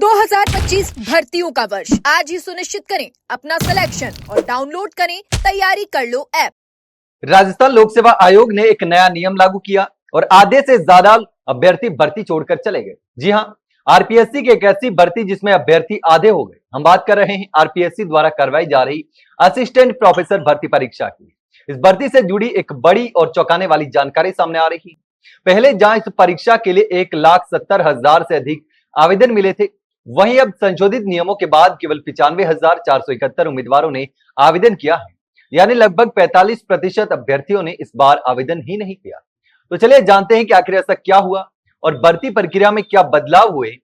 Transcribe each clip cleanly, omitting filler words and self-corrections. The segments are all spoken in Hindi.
2025 भर्तियों का वर्ष आज ही सुनिश्चित करें अपना सिलेक्शन और डाउनलोड करें तैयारी कर लो ऐप। राजस्थान लोक सेवा आयोग ने एक नया नियम लागू किया और आधे से ज्यादा अभ्यर्थी भर्ती छोड़कर चले गए। जी हां, आरपीएससी की एक ऐसी भर्ती जिसमें अभ्यर्थी आधे हो गए। हम बात कर रहे हैं आरपीएससी द्वारा करवाई जा रही असिस्टेंट प्रोफेसर भर्ती परीक्षा की। इस भर्ती से जुड़ी एक बड़ी और चौंकाने वाली जानकारी सामने आ रही है। पहले जहां इस परीक्षा के लिए 1,70,000 से अधिक आवेदन मिले थे, वहीं अब संशोधित नियमों के बाद केवल 95,471 उम्मीदवारों ने आवेदन किया है। यानी लगभग 45% अभ्यर्थियों ने इस बार आवेदन ही नहीं किया। तो चलिए जानते हैं कि आखिर ऐसा क्या हुआ और भर्ती प्रक्रिया में क्या बदलाव हुए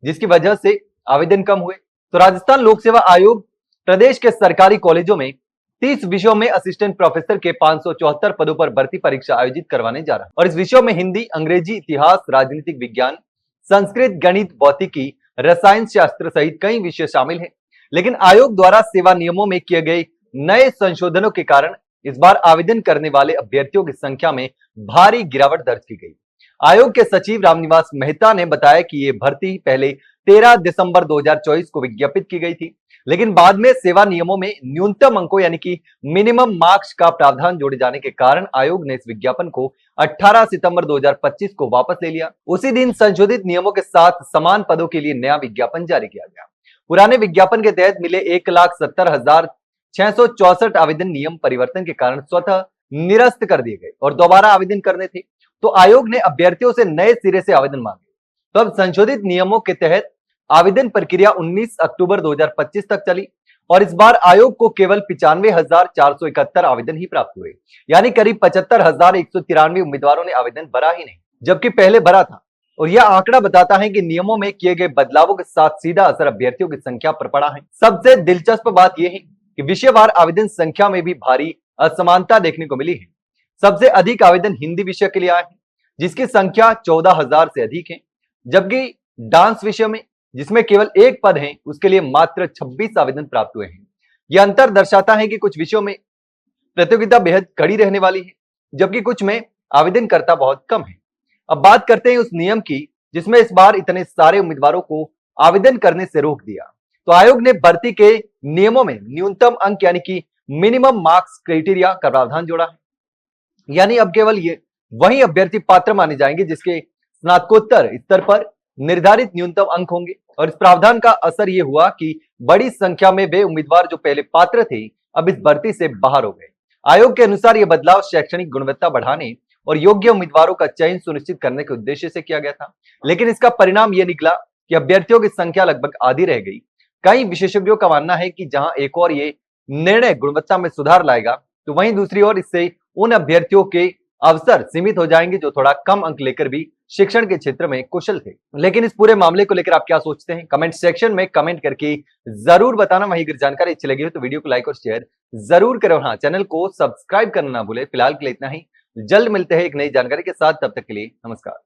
जिसकी वजह से आवेदन कम हुए। तो राजस्थान लोक सेवा आयोग प्रदेश के सरकारी कॉलेजों में 30 विषयों में असिस्टेंट प्रोफेसर के 574 पदों पर भर्ती परीक्षा आयोजित करवाने जा रहा है और इस विषयों में हिंदी, अंग्रेजी, इतिहास, राजनीतिक विज्ञान, संस्कृत, गणित, भौतिकी, रसायन शास्त्र सहित कई विषय शामिल हैं। लेकिन आयोग द्वारा सेवा नियमों में किए गए नए संशोधनों के कारण इस बार आवेदन करने वाले अभ्यर्थियों की संख्या में भारी गिरावट दर्ज की गई। आयोग के सचिव रामनिवास मेहता ने बताया कि ये भर्ती पहले 13 दिसंबर 2024 को विज्ञापित की गई थी, लेकिन बाद में सेवा नियमों में न्यूनतम अंकों यानी कि मिनिमम मार्क्स का प्रावधान जोड़े जाने के कारण आयोग ने इस विज्ञापन को 18 सितंबर 2025 को वापस ले लिया। उसी दिन संशोधित नियमों के साथ समान पदों के लिए नया विज्ञापन जारी किया गया। पुराने विज्ञापन के तहत मिले 1,70,664 आवेदन नियम परिवर्तन के कारण स्वतः निरस्त कर दिए गए और दोबारा आवेदन करने थे, तो आयोग ने अभ्यर्थियों से नए सिरे से आवेदन मांगे। तो अब संशोधित नियमों के तहत आवेदन प्रक्रिया 19 अक्टूबर 2025 तक चली और इस बार आयोग को केवल 95,471 आवेदन ही प्राप्त हुए, यानी करीब 75,193 उम्मीदवारों ने आवेदन भरा ही नहीं, जबकि पहले भरा था। और यह आंकड़ा बताता है कि नियमों में किए गए बदलावों के साथ सीधा असर अभ्यर्थियों की संख्या पर पड़ा है। सबसे दिलचस्प बात यह है कि विषयवार आवेदन संख्या में भी भारी असमानता देखने को मिली है। सबसे अधिक आवेदन हिंदी विषय के लिए आए हैं, जिसकी संख्या 14,000 से अधिक है, जबकि डांस विषय में जिसमें केवल एक पद है, उसके लिए मात्र 26 आवेदन प्राप्त हुए हैं। यह अंतर दर्शाता है कि कुछ विषयों में प्रतियोगिता बेहद कड़ी रहने वाली है, जबकि कुछ में आवेदनकर्ता बहुत कम है। अब बात करते हैं उस नियम की जिसमें इस बार इतने सारे उम्मीदवारों को आवेदन करने से रोक दिया। तो आयोग ने भर्ती के नियमों में न्यूनतम अंक यानी कि मिनिमम मार्क्स क्राइटेरिया का प्रावधान जोड़ा है, यानी अब केवल ये वही अभ्यर्थी पात्र माने जाएंगे जिसके स्नातकोत्तर स्तर पर निर्धारित न्यूनतम अंक होंगे। और इस प्रावधान का असर यह हुआ कि बड़ी संख्या में वे उम्मीदवार जो पहले पात्र थे अब इस भर्ती से बाहर हो गए। आयोग के अनुसार यह बदलाव शैक्षणिक गुणवत्ता बढ़ाने और योग्य उम्मीदवारों का चयन सुनिश्चित करने के उद्देश्य से किया गया था, लेकिन इसका परिणाम यह निकला कि अभ्यर्थियों की संख्या लगभग आधी रह गई। कई विशेषज्ञों का मानना है कि जहां एक और ये निर्णय गुणवत्ता में सुधार लाएगा, तो वहीं दूसरी ओर इससे उन अभ्यर्थियों के अवसर सीमित हो जाएंगे जो थोड़ा कम अंक लेकर भी शिक्षण के क्षेत्र में कुशल थे। लेकिन इस पूरे मामले को लेकर आप क्या सोचते हैं, कमेंट सेक्शन में कमेंट करके जरूर बताना। वहीं अगर जानकारी अच्छी लगी हो तो वीडियो को लाइक और शेयर जरूर करें। हाँ, चैनल को सब्सक्राइब करना ना भूले। फिलहाल के लिए इतना ही, जल्द मिलते हैं एक नई जानकारी के साथ, तब तक के लिए नमस्कार।